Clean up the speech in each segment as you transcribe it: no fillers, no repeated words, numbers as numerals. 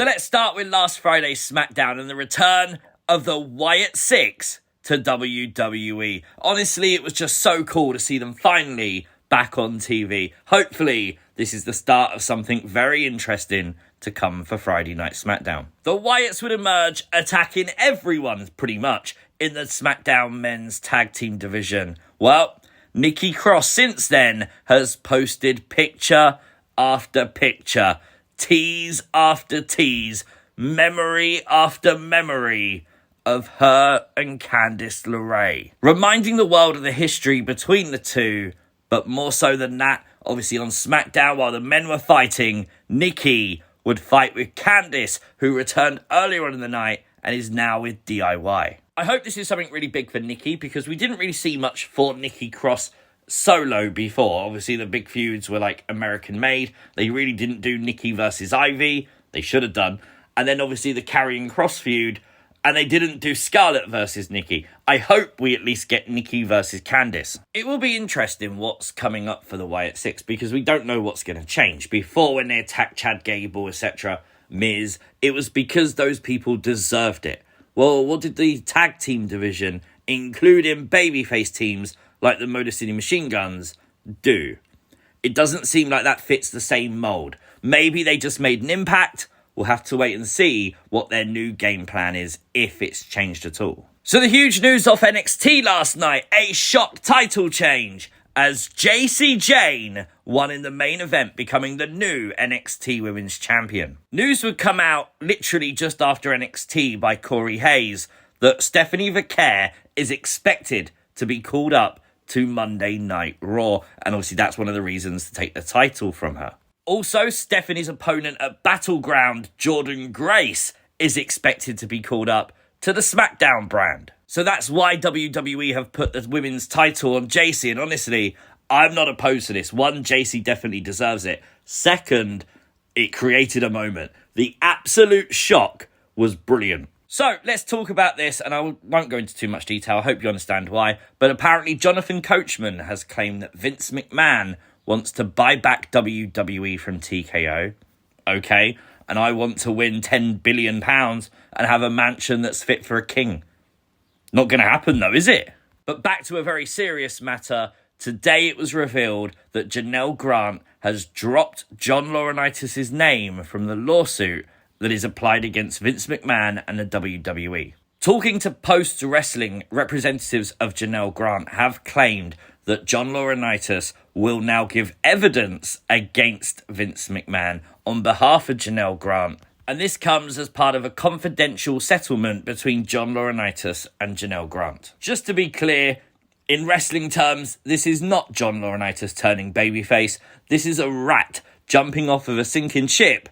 So let's start with last Friday's Smackdown and the return of the Wyatt Sicks to WWE. Honestly, it was just so cool to see them finally back on TV. Hopefully, this is the start of something very interesting to come for Friday Night Smackdown. The Wyatts would emerge attacking everyone, pretty much, in the Smackdown men's tag team division. Well, Nikki Cross since then has posted picture after picture, tease after tease, memory after memory of her and Candice LeRae, reminding the world of the history between the two, but more so than that, obviously on SmackDown while the men were fighting, Nikki would fight with Candice, who returned earlier on in the night and is now with DIY. I hope this is something really big for Nikki because we didn't really see much for Nikki Cross solo before. Obviously the big feuds were like American made. They really didn't do Nikki versus Ivy. They should have done. And then obviously the Karrion Kross feud. And they didn't do Scarlett versus Nikki. I hope we at least get Nikki versus Candice. It will be interesting what's coming up for the Wyatt Sicks because we don't know what's going to change. Before, when they attacked Chad Gable, etc., Miz, it was because those people deserved it. Well, what did the tag team division, including babyface teams like the Motor City Machine Guns, do? It doesn't seem like that fits the same mould. Maybe they just made an impact. We'll have to wait and see what their new game plan is, if it's changed at all. So the huge news off NXT last night, a shock title change, as Jacy Jayne won in the main event, becoming the new NXT Women's Champion. News would come out literally just after NXT by Corey Hayes that Stephanie Vaquer is expected to be called up to Monday Night Raw, and obviously that's one of the reasons to take the title from her. Also, Stephanie's opponent at Battleground, Jordynne Grace, is expected to be called up to the Smackdown brand. So that's why WWE have put the women's title on Jacy, and honestly, I'm not opposed to this. One, Jacy definitely deserves it. Second, it created a moment. The absolute shock was brilliant. So, let's talk about this, and I won't go into too much detail. I hope you understand why. But apparently, Jonathan Coachman has claimed that Vince McMahon wants to buy back WWE from TKO. Okay, and I want to win £10 billion and have a mansion that's fit for a king. Not going to happen though, is it? But back to a very serious matter. Today it was revealed that Janelle Grant has dropped John Laurinaitis' name from the lawsuit that is applied against Vince McMahon and the WWE. Talking to Post Wrestling, representatives of Janelle Grant have claimed that John Laurinaitis will now give evidence against Vince McMahon on behalf of Janelle Grant. And this comes as part of a confidential settlement between John Laurinaitis and Janelle Grant. Just to be clear, in wrestling terms, this is not John Laurinaitis turning babyface. This is a rat jumping off of a sinking ship,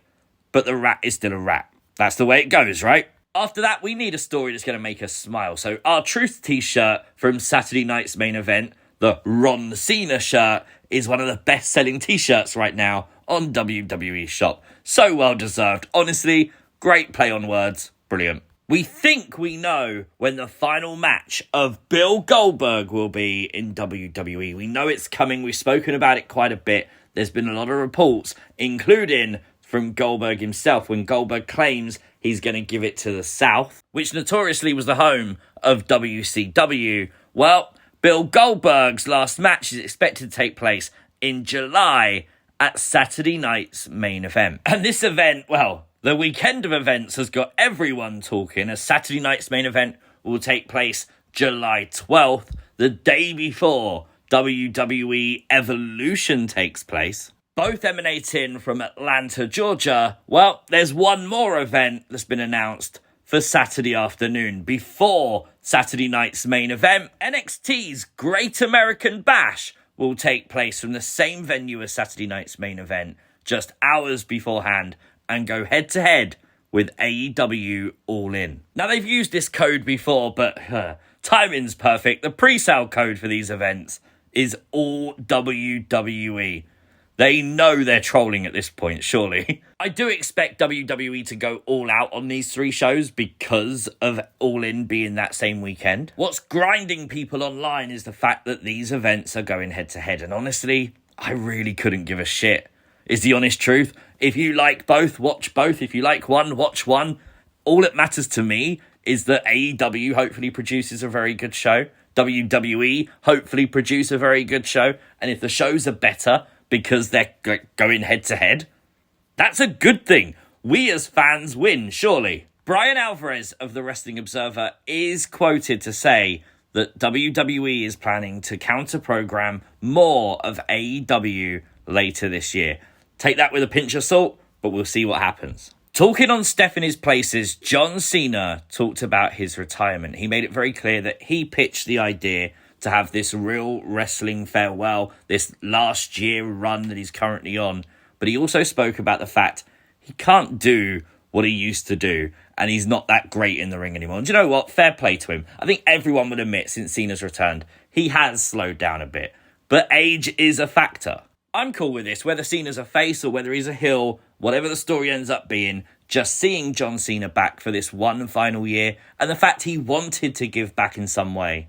but the rat is still a rat. That's the way it goes, right? After that, we need a story that's going to make us smile. So our Truth t-shirt from Saturday night's main event, the Ron Cena shirt, is one of the best-selling t-shirts right now on WWE Shop. So well-deserved. Honestly, great play on words. Brilliant. We think we know when the final match of Bill Goldberg will be in WWE. We know it's coming. We've spoken about it quite a bit. There's been a lot of reports, including from Goldberg himself, when Goldberg claims he's going to give it to the South, which notoriously was the home of WCW. Well, Bill Goldberg's last match is expected to take place in July at Saturday night's main event. And this event, well, the weekend of events has got everyone talking, as Saturday night's main event will take place July 12th, the day before WWE Evolution takes place. Both emanating from Atlanta, Georgia. Well, there's one more event that's been announced for Saturday afternoon before Saturday night's main event. NXT's Great American Bash will take place from the same venue as Saturday night's main event, just hours beforehand, and go head-to-head with AEW All In. Now, they've used this code before, but timing's perfect. The pre-sale code for these events is all WWE. They know they're trolling at this point, surely. I do expect WWE to go all out on these three shows because of All In being that same weekend. What's grinding people online is the fact that these events are going head-to-head, and honestly, I really couldn't give a shit. is the honest truth. If you like both, watch both. If you like one, watch one. All that matters to me is that AEW hopefully produces a very good show. WWE hopefully produce a very good show. And if the shows are better because they're going head to head, that's a good thing. We as fans win, surely. Brian Alvarez of the Wrestling Observer is quoted to say that WWE is planning to counter-program more of AEW later this year. Take that with a pinch of salt, but we'll see what happens. Talking on Stephanie's Places, John Cena talked about his retirement. He made it very clear that he pitched the idea to have this real wrestling farewell, this last year run that he's currently on. But he also spoke about the fact he can't do what he used to do, and he's not that great in the ring anymore. And do you know what? Fair play to him. I think everyone would admit since Cena's returned, he has slowed down a bit. But age is a factor. I'm cool with this, whether Cena's a face or whether he's a heel, whatever the story ends up being, just seeing John Cena back for this one final year, and the fact he wanted to give back in some way.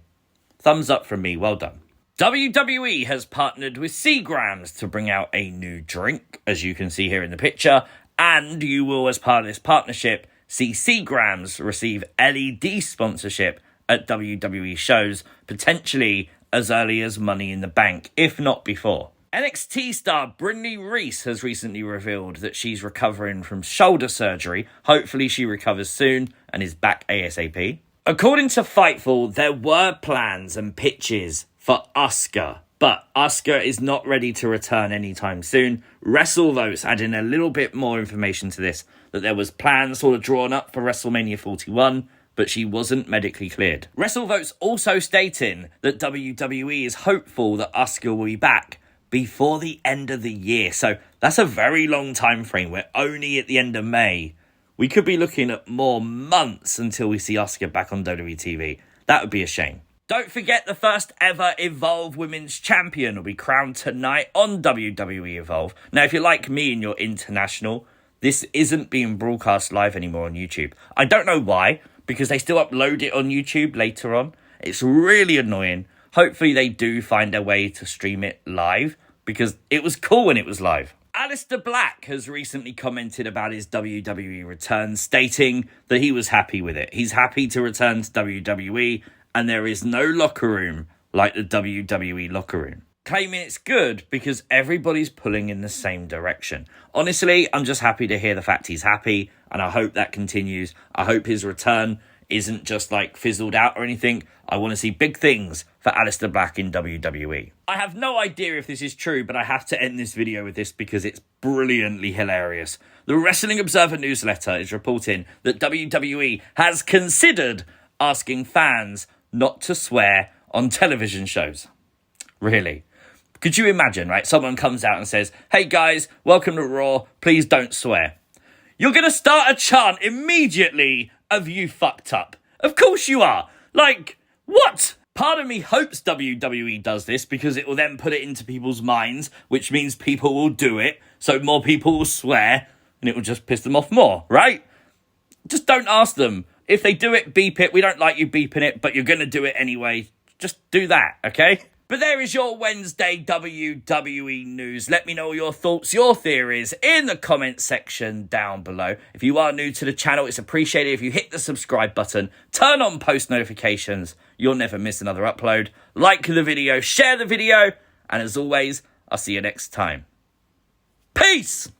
Thumbs up from me, well done. WWE has partnered with Seagrams to bring out a new drink, as you can see here in the picture, and you will, as part of this partnership, see Seagrams receive LED sponsorship at WWE shows, potentially as early as Money in the Bank, if not before. NXT star Brittany Reese has recently revealed that she's recovering from shoulder surgery. Hopefully she recovers soon and is back ASAP. According to Fightful, there were plans and pitches for Asuka, but Asuka is not ready to return anytime soon. WrestleVotes adding a little bit more information to this, that there was plans sort of drawn up for WrestleMania 41, but she wasn't medically cleared. WrestleVotes also stating that WWE is hopeful that Asuka will be back before the end of the year. So that's a very long time frame. We're only at the end of May. We could be looking at more months until we see Asuka back on WWE TV. That would be a shame. Don't forget the first ever Evolve Women's Champion will be crowned tonight on WWE Evolve. Now, if you're like me and you're international, this isn't being broadcast live anymore on YouTube. I don't know why, because they still upload it on YouTube later on. It's really annoying. Hopefully they do find a way to stream it live, because it was cool when it was live. Aleister Black has recently commented about his WWE return, stating that he was happy with it. He's happy to return to WWE, and there is no locker room like the WWE locker room. Claiming it's good because everybody's pulling in the same direction. Honestly, I'm just happy to hear the fact he's happy, and I hope that continues. I hope his return isn't just like fizzled out or anything. I want to see big things for Aleister Black in WWE. I have no idea if this is true, but I have to end this video with this because it's brilliantly hilarious. The Wrestling Observer newsletter is reporting that WWE has considered asking fans not to swear on television shows. Really? Could you imagine, right? Someone comes out and says, "Hey guys, welcome to Raw, please don't swear." You're going to start a chant immediately of "you fucked up." Of course you are. Like, what? Part of me hopes WWE does this because it will then put it into people's minds, which means people will do it, so more people will swear, and it will just piss them off more, right? Just don't ask them. If they do it, beep it. We don't like you beeping it, but you're going to do it anyway. Just do that, okay? But there is your Wednesday WWE news. Let me know your thoughts, your theories in the comment section down below. If you are new to the channel, it's appreciated if you hit the subscribe button, turn on post notifications. You'll never miss another upload. Like the video, share the video, and as always, I'll see you next time. Peace!